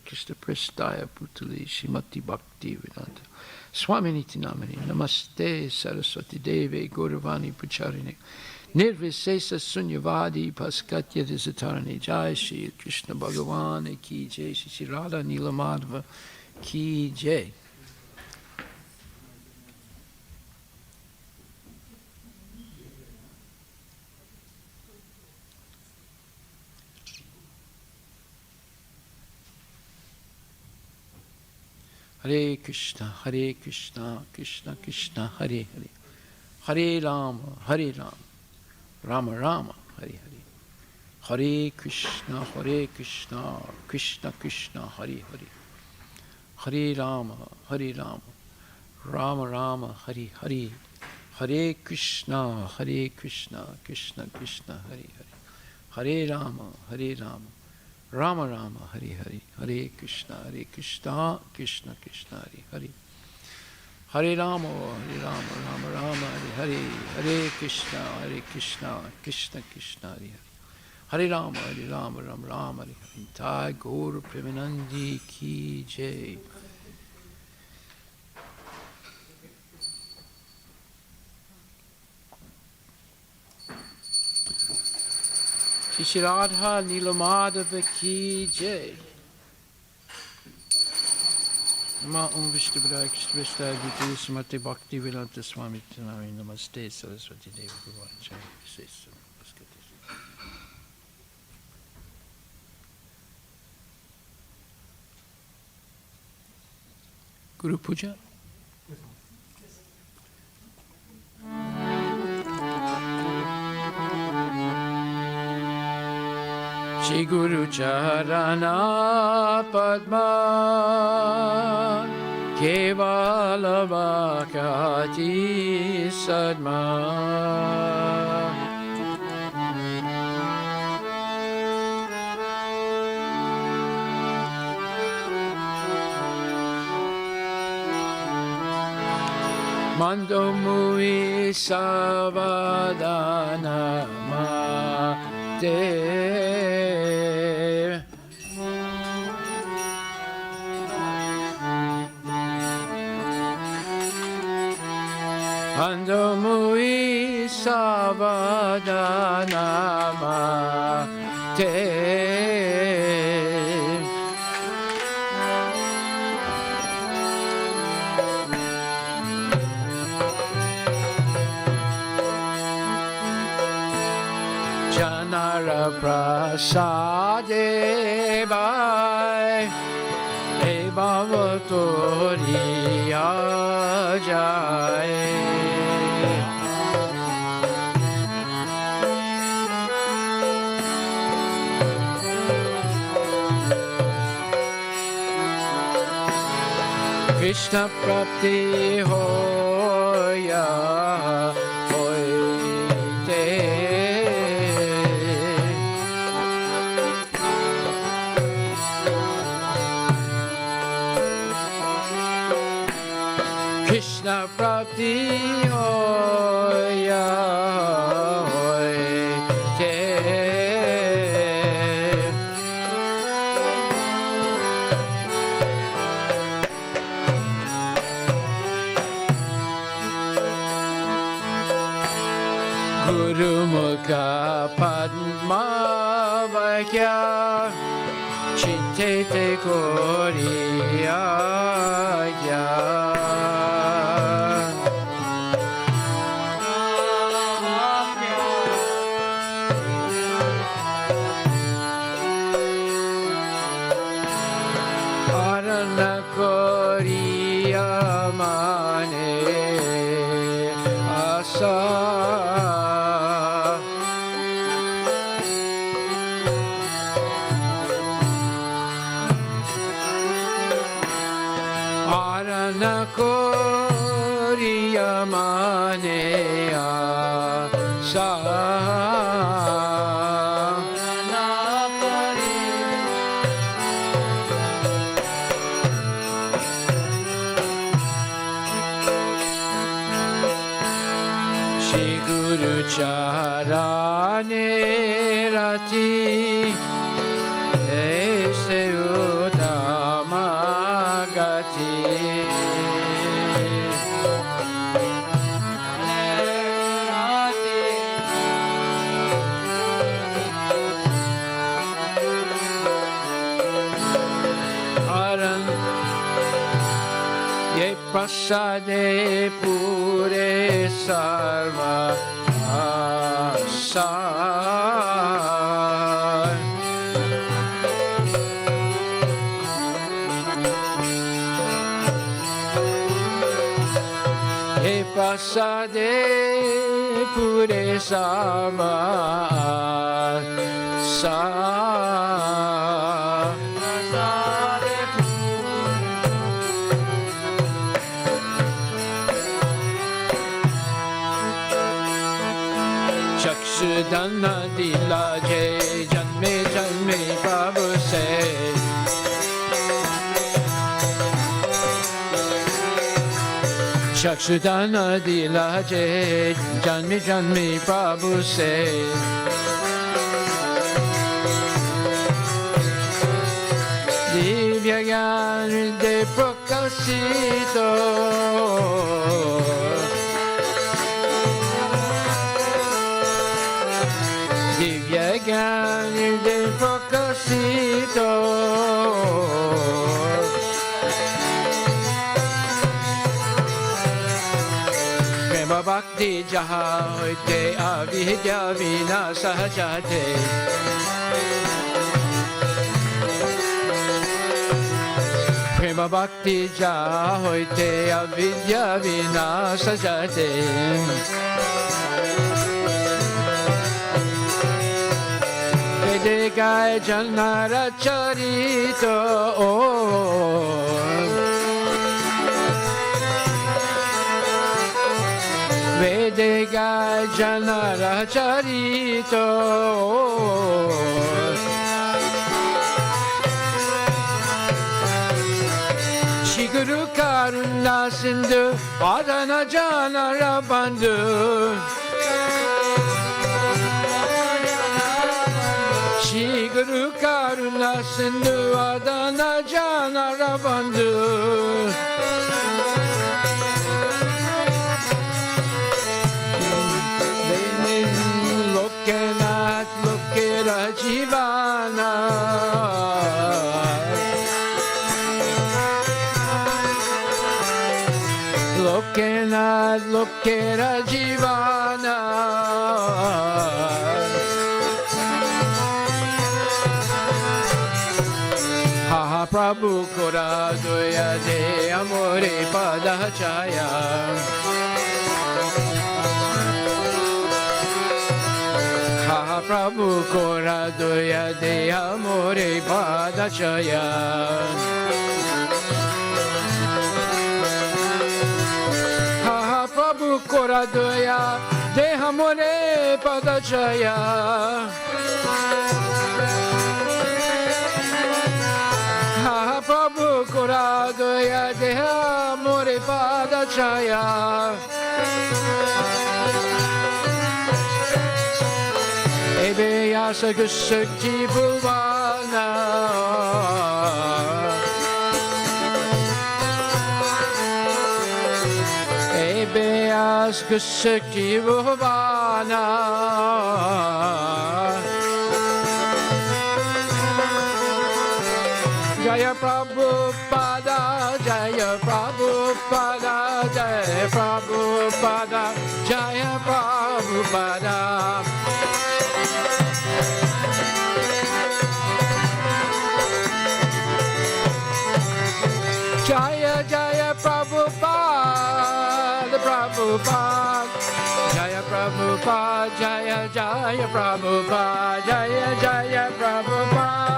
Krishna Prestaya Putali Shrimati Bhakti Vedanta Swami Niti Namani Namaste Saraswati Devi Gauravani Pucharini Nirvisesa Sunyavadi Paskatya Disatarani Jai Shri Krishna Bhagavan Ki Jai Shri Radha Nila Madhava Ki Jai. Hare Krishna, Krishna Krishna, Hare Hare, Hare Rama, Rama Rama, Hare Hare. Hare Krishna, Krishna Krishna, Hare Hare. Hare Rama, Rama Rama, Hare Hare. Hare Krishna, Krishna Krishna, Hare Hare. Hare Rama, Rama Rama, Hare Hare. Hare Krishna, Krishna Krishna, Hare Hare. Hare Rama, Rama Rama, Hare Hare. Hare Krishna, Krishna Krishna, Hare Hare. Hare Rama, Rama Rama, Hare Hare. Thai Gaur Premanandi Ki Jai. Shri Radha Nilamadava Ki Jai. Ma Om Vishnu Padaya Krishna Vishnu Advaita Srimati Bhakti Vedanta Swami Tanari Namaste Saraswati Devi Bhagwan Jai. Guru Puja. Shri Guru Charana Padma Kevala Bhakati Sadma Mando Mui Savadana Mate Mando Mui Savadana Mate Janara Prasade Vai Bhavatori Ajay Krishna Prapti Hoya Hoite Krishna Prapti Hoya Hoite Guru Mukha Padma Vakya Chintete Koriya Arana Koriya Mane Asa Arana Koriya Mane Asa Guru Charane Rati Ese Uttama Gati Aran Ye Prasade Pure Sarva Asar pure sama sa Chakshudana dilaje janme janme babu se Chakshudana dilaje janme janme babu se Divya gyan de prakashito Divya gyan de prakashito Bhakti jaha hoite avidya vinasa jate Prema bhakti jaha hoite avidya vinasa jate Vede gaya janara charito Vedega janara charito Shiguru karuna sindhu Adana janara bandhu Shiguru karuna sindhu Adana janara bandhu Lokera jivana Lokera jivana Ha Prabhu kora doya de amore padachaya Prabhu kora doya de amore padachaya Ha Prabhu kora doya de amore padachaya Ha Prabhu kora doya de amore padachaya Ebe yasa gusukti bhuvana Ebe yasa gusukti bhuvana Jaya Prabhupada Jaya Prabhupada Jaya Prabhupada Jaya Prabhupada Jaya Jaya Prabhupada Prabhupada Jaya Prabhupada Jaya Jaya Prabhupada Jaya Jaya Prabhupada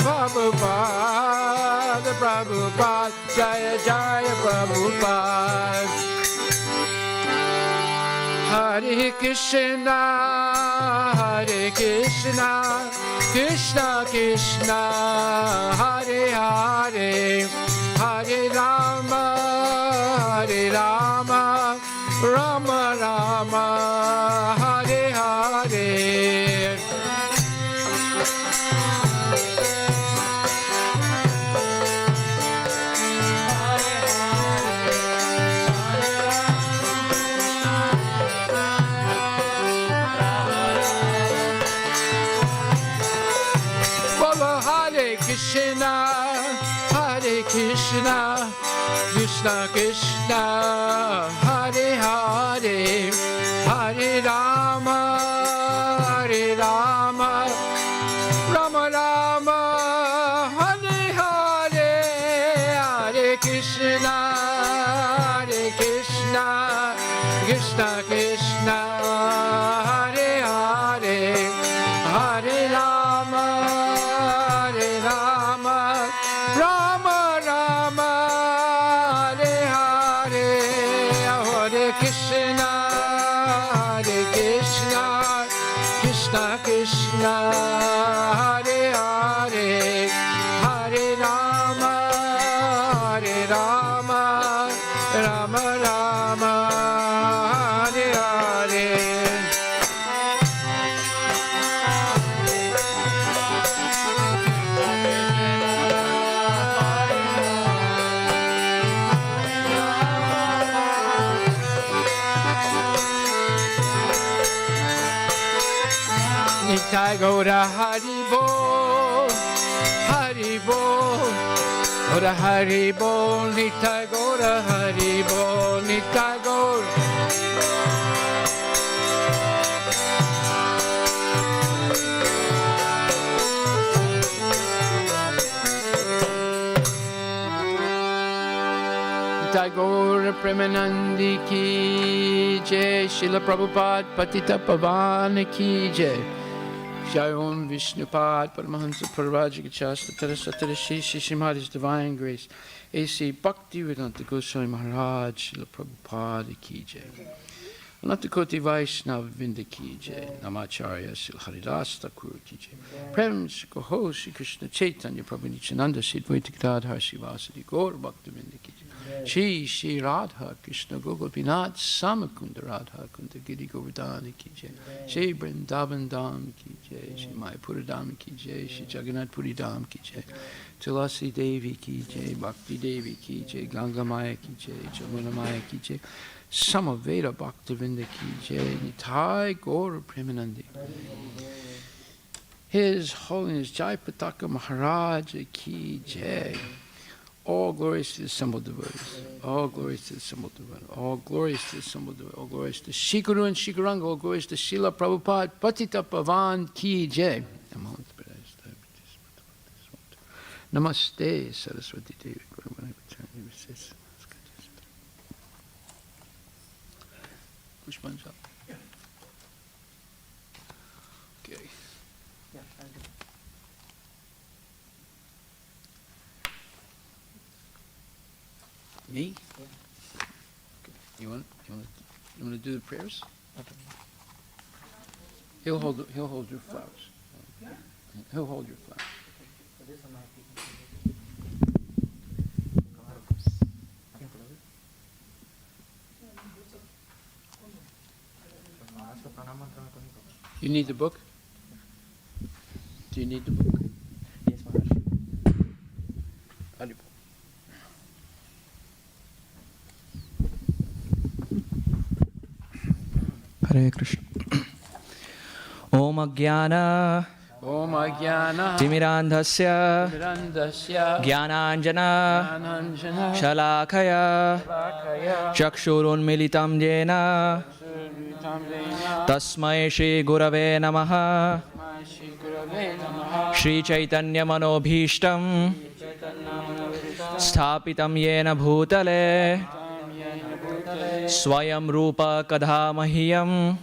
Prabhupada Prabhupada Jaya Jaya Prabhupada Hare Krishna Hare Krishna Krishna Krishna Hare Hare Hare Rama Hare Rama Rama Rama Hare Hare Krishna, Hare Krishna, Krishna Krishna, Hare Hare, Hare Rama, Hare Rama, Rama Rama, Hare Hare, Hare Krishna, Krishna Krishna Krishna Hare Hare Hare Rama Rama Rama Hare Hare Hare Krishna Krishna Krishna Hare Hare Hare Rama Rama Rama Hare Hare Nitai Gaura Hari Bol, Hari Bol, Gaura Hari Bol, Nitai Gaura Hari Bol, Nitai Gaura. Nitai Gaura Premanandi Ki Jai, Srila Prabhupada Patita Pavana Ki Jai. Jai Om Vishnupad Paramahansa Parvajikachasta Tarasatara Shri Srimadi's Divine Grace A.C. Bhaktivedanta Goswami Maharaj Srila Prabhupada Ki Jai Anantakoti Vaishnava Vinda Ki Jai Namacharya Srila Haridas Thakur Ki Jai Prem Shikoho Shri Krishna Chaitanya Prabhu Nityananda Sri Advaita Gadadhar Srivasadi Gaur Bhakta Vinda Ki Jai Shri Radha Krishna Gopinath Samakunda Radha Kunda Giri Govardhana Ki Jai Shri Vrindavan Dham Ki Jai Shri Mayapura Dham Ki Jai Shri Jagannath Puri Dham Ki Jai Tulasi Devi Ki Jai Bhakti Devi Ki Jai Ganga Maya Ki Jai Jamuna Maya Ki Jai Samaveda Bhaktavinda Ki Jai Nitai Gaura Premanandi. His Holiness Jayapataka Maharaj Ki Jai. All glories to the assembled devotees. All glories to the assembled devotees. All glories to the assembled devotees. All glories to Shikuru and Shikaranga. All glories to Srila Prabhupada Patita Pavan Ki Jai. Namaste Saraswati Devi. Push buttons up. Okay. Me? Yeah. Okay. You want to do the prayers? Okay. He'll hold your flowers. He'll hold your flowers. You need the book? Do you need the book? Yes, Maharaj. Haribol. Hare Krishna. Om Ajnana Timirandhasya Jnananjana Shalakaya Chakshurunmilitam Jena Tasmai Shri Gurave Namaha Shri Chaitanya Manobhishtam Sthapitam Yena Bhutale Swayam Rupa Kadhamahiyam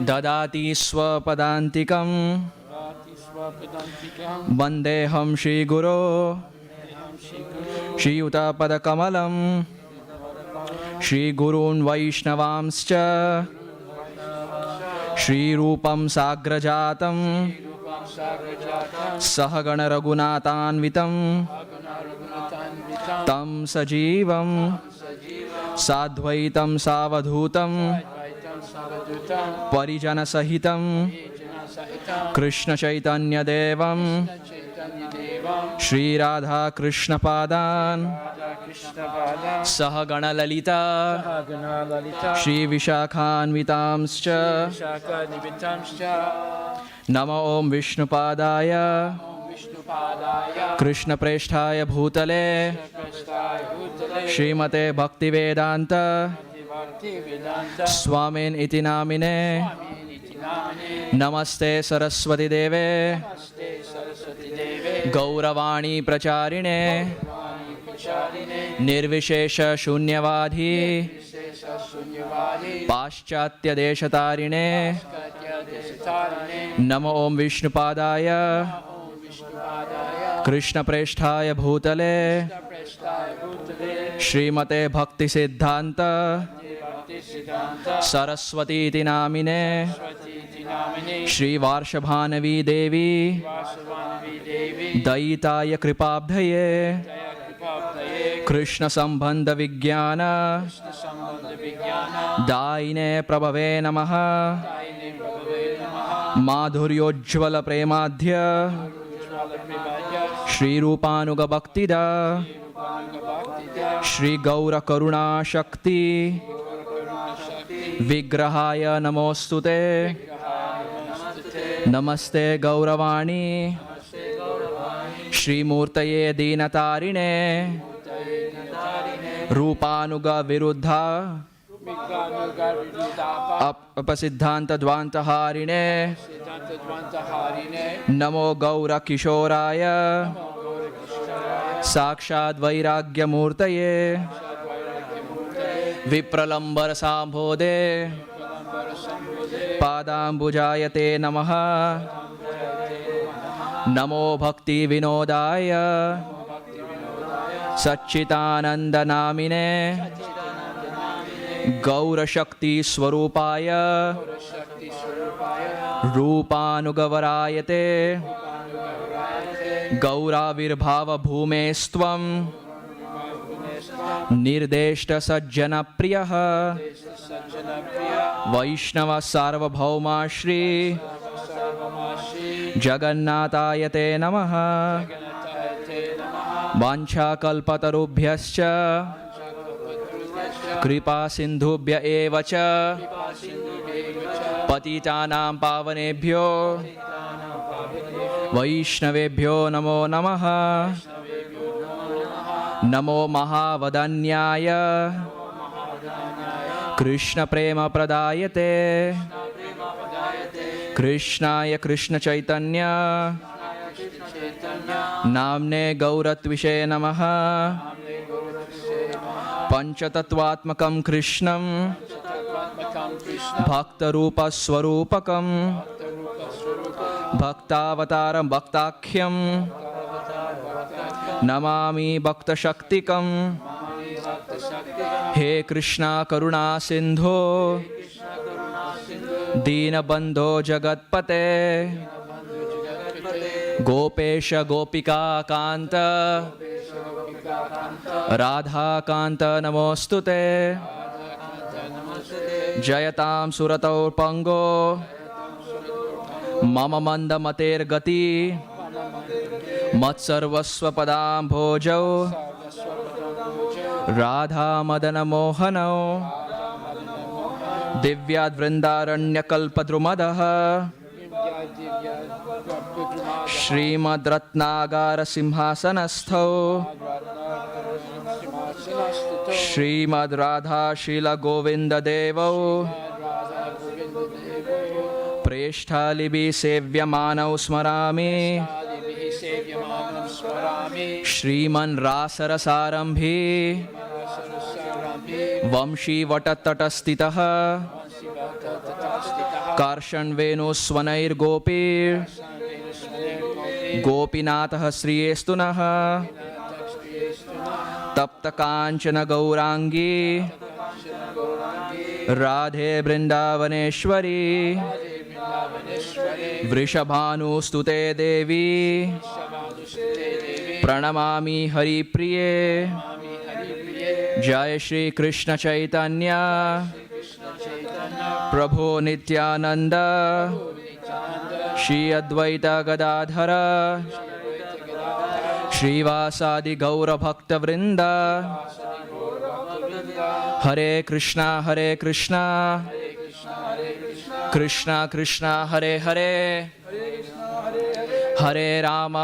Dadati Swapadantikam Vandeham Shri Guru Shri Utapada Kamalam Shri Gurun Vaishnavamscha Shri Rupam Sagrajatam Sahagana Raghunathanvitam Tam Sajivam Sadvaitam Savadhutam Parijana Sahitam Krishna Chaitanya Devam Shri Radha Krishna Padan Sahagana Lalita Shri Vishakhanvitamscha Nama Om Vishnupadaya Krishna Presthaya Bhutale Srimate Bhaktivedanta Swamin iti namine Namaste Saraswati Deve Gauravani Pracharine Nirvishesha Shunyavadhi पाश्चात्य देशतारिणे नमो ओम विष्णुपादाय कृष्णप्रेष्ठाय भूतले श्रीमते भक्ति सिद्धांत सरस्वती नामिने श्रीवार्षभानवी देवी दयिताय कृपाब्धये कृष्ण संबंध विज्ञान दायिने प्रभवे नमः माधुर्योज्ज्वल प्रेमाध्य श्री रूपानुग भक्तिदा श्री गौर करुणा शक्ति विग्रहाय नमोस्तुते नमस्ते गौरवाणी श्रीमूर्तये दीनतारिणे रूपानुग विरुद्धा अपसिद्धांत द्वांतहारिणे नमो गौर किशोराय साक्षात् वैराग्यमूर्तये विप्रलंबर सांभोदे पादांबुजायते नमः नमो भक्ति विनोदाय सच्चिदानंद नामिने गौरशक्ति स्वरूपाय रूपानुगवरायते गौराविर्भाव भूमेस्त्वं निर्देष्ट सज्जन प्रियः वैष्णव सार्वभौमा श्री जगन्नाथायते नमः वाञ्छाकल्पतरुभ्यश्च कृपा सिन्धुभ्य एव च पतितानां पावनेभ्यो वैष्णवेभ्यो नमो नमः नमो महावदन्याय कृष्ण प्रेम प्रदायते कृष्णाय कृष्ण चैतन्य नाम्ने गौरत्विषे नमः पंचतत्वात्मकं कृष्णं भक्तरूपस्वरूपकं भक्तावतारं भक्ताख्यं नमामि भक्तशक्तिकं हे कृष्णा करुणा सिंधो दीनबंधो जगत्पते गोपेश गोपिका कांत राधा कांत नमोस्तुते जयतां सुरतौ पंगो मम मंदमतेर्गति मत्सर्वस्व पदाम्भोजौ राधा मदन मोहनौ दिव्याद्वृन्दारण्यकल्पद्रुमदः श्रीमद्रत्नागार सिंहासनस्थौ श्रीमद् राधाशील गोविंद देवौ प्रेष्ठालिभिः सेव्यमानौ स्मरामि श्रीमन् रासरसारम्भी वंशीवटतटस्थितः कार्षण्वेणुस्वनैर्गोपी गोपीनाथः श्रियेस्तु नः तप्तकाञ्चन गौरांगी राधे वृंदावनेश्वरी वृषभानुस्तुते देवी प्रणमामि हरिप्रिये जय श्री कृष्ण चैतन्य प्रभो नित्यानंद श्री अद्वैत गदाधर श्रीवासादि गौर भक्त वृंद हरे कृष्णा कृष्णा कृष्णा हरे हरे हरे राम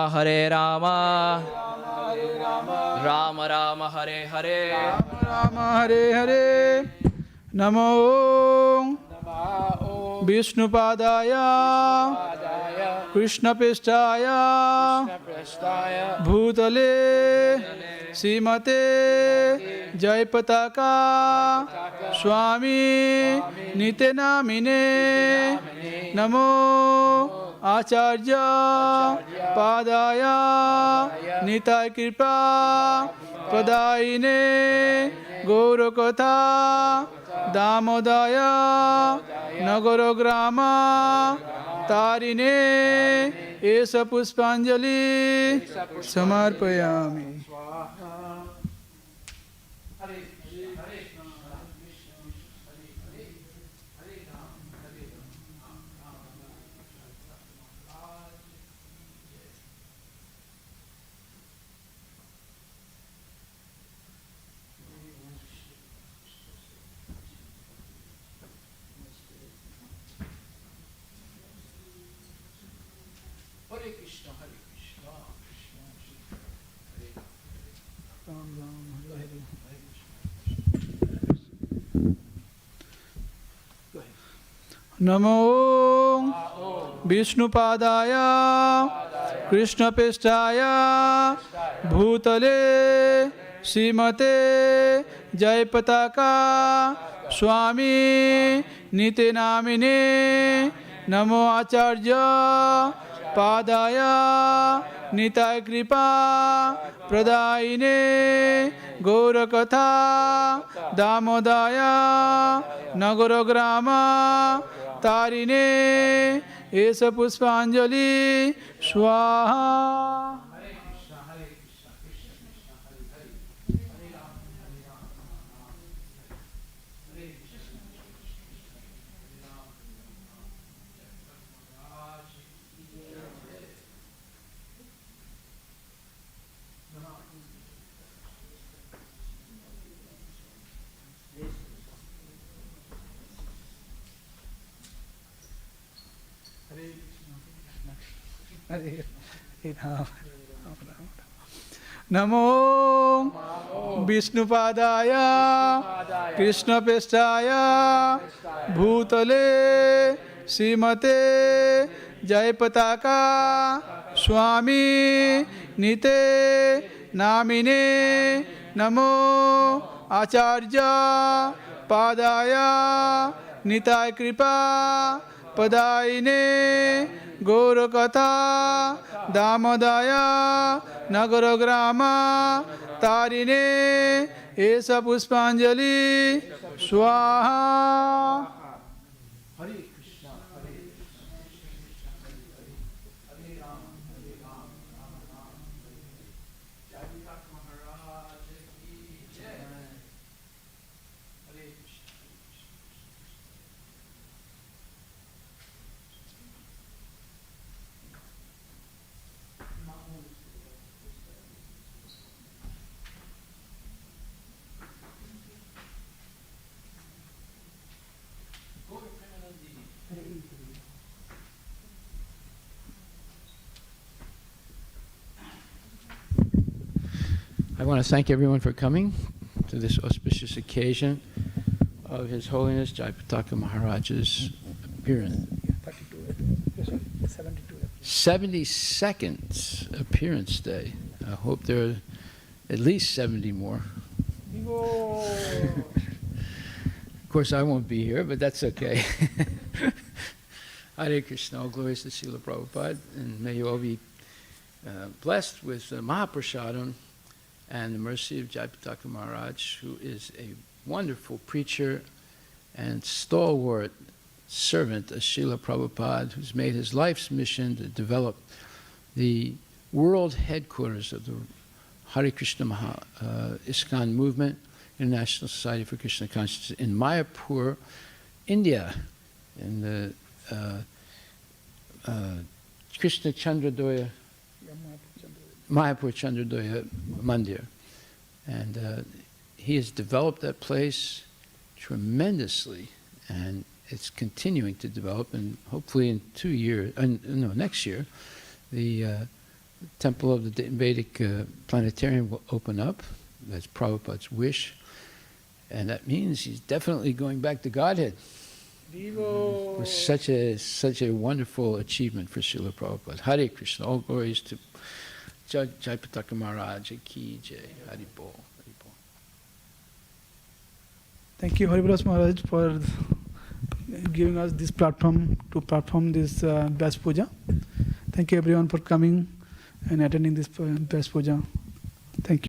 राम राम हरे हरे राम हरे हरे नमो Vishnupadaya Krishnapesthaya Bhutale Srimate Jayapataka Swami Nitenamine Namo Acharya Padaya Nitai Kripa Padaine Gaurakatha Damodaya Nagarograma Tarine Esa Puspanjali Samarpayami. Hare Krishna, Hare Krishna, Krishna Krishna, Hare Namo Vishnupadaya Krishnapesthaya Bhutale Srimate Jayapataka Swami Nitenamine Namo Acharya Padaya Nitai Kripa Pradaine Gaurakatha Damodaya Nagarograma Tarine Esa Puspanjali Swaha. Namo Vishnupadaya Krishnapesthaya Bhutale Srimate Jayapataka Swami Nite Namine Namo Acharya Padaya Nitai Kripa Padaine Gaurakatha Damodaya Nagarograma Tarine Esa Puspanjali Swaha. Hare Krishna, Hare Krishna, Krishna Krishna, Hare Ram, Hare Ram, Ram Ram, Hare Hare. Jayapataka Maharaj ki Jai. Hare Krishna, Hare Krishna. I want to thank everyone for coming to this auspicious occasion of His Holiness Jayapataka Maharaj's appearance. 72nd appearance day. I hope there are at least 70 more. Of course, I won't be here, but that's okay. Hare Krishna, all glories to Srila Prabhupada, and may you all be blessed with Mahaprasadam and the mercy of Jayapataka Maharaj, who is a wonderful preacher and stalwart servant of Srila Prabhupada, who's made his life's mission to develop the world headquarters of the Hare Krishna ISKCON movement, International Society for Krishna Consciousness, in Mayapur, India, in the Krishna Chandradoya, Mayapur Chandradoya Mandir. And he has developed that place tremendously, and it's continuing to develop, and hopefully in 2 years, next year, the Temple of the Vedic Planetarium will open up. That's Prabhupada's wish. And that means he's definitely going back to Godhead. It was such a wonderful achievement for Srila Prabhupada. Hare Krishna. All glories to Jayapataka Maharaj Ki Jai. Hari Bol. Hari Bol. Thank you, Haridas Maharaj, for giving us this platform to perform this Vyasa Puja. Thank you everyone for coming and attending this Vyasa Puja.